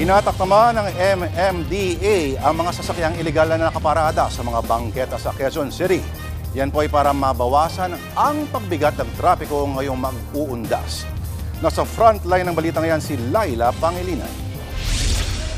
Hinatak naman ng MMDA ang mga sasakyang iligal na nakaparada sa mga bangketa sa Quezon City. Yan po ay para mabawasan ang pagbigat ng trapiko ngayong mag-uundas. Nasa frontline ng balitang yan si Laila Pangilinan.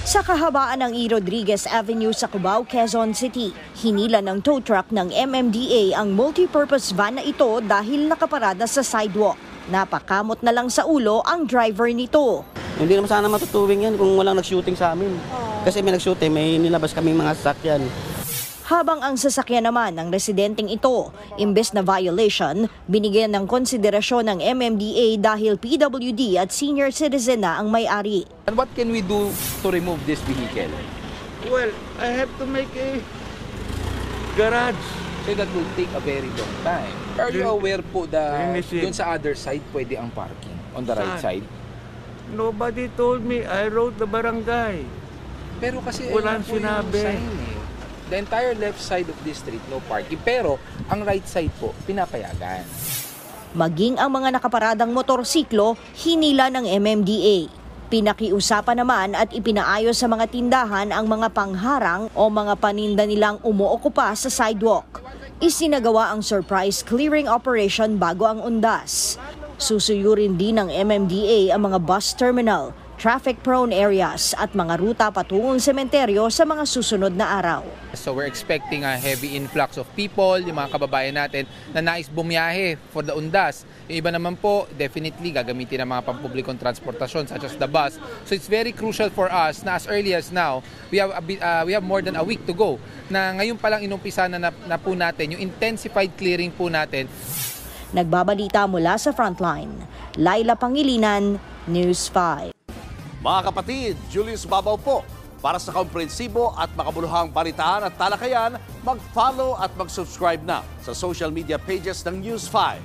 Sa kahabaan ng E. Rodriguez Avenue sa Cubao, Quezon City, hinila ng tow truck ng MMDA ang multipurpose van na ito dahil nakaparada sa sidewalk. Napakamot na lang sa ulo ang driver nito. Hindi naman sana matutuwing yan kung walang nag-shooting sa amin. Kasi may nag-shooting, may nilabas kaming mga sasakyan. Habang ang sasakyan naman ng residenteng ito, imbes na violation, binigyan ng konsiderasyon ng MMDA dahil PWD at senior citizen na ang may-ari. And what can we do to remove this vehicle? Well, I have to make a garage. So that will take a very long time. Are you aware po dun sa other side pwede ang parking on the right side? Nobody told me. I wrote the barangay. Pero kasi walang sinabi. The entire left side of this street, no parking. Pero ang right side po, pinapayagan. Maging ang mga nakaparadang motorsiklo, hinila ng MMDA. Pinakiusapan naman at ipinaayos sa mga tindahan ang mga pangharang o mga paninda nilang umuokupa sa sidewalk. Isinagawa ang surprise clearing operation bago ang undas. Susuyurin din ng MMDA ang mga bus terminal, traffic-prone areas at mga ruta patungong sementeryo sa mga susunod na araw. So we're expecting a heavy influx of people, yung mga kababayan natin na nais bumiyahe for the undas. Yung iba naman po, definitely gagamitin ng mga pampublikong transportasyon such as the bus. So it's very crucial for us na as early as now, we have more than a week to go. Na ngayon pa lang inumpisa na po natin yung intensified clearing po natin. Nagbabalita mula sa frontline, Laila Pangilinan, News 5. Mga kapatid, Julius Babaw po. Para sa komprehensibo at makabuluhang balitaan at talakayan, mag-follow at mag-subscribe na sa social media pages ng News 5.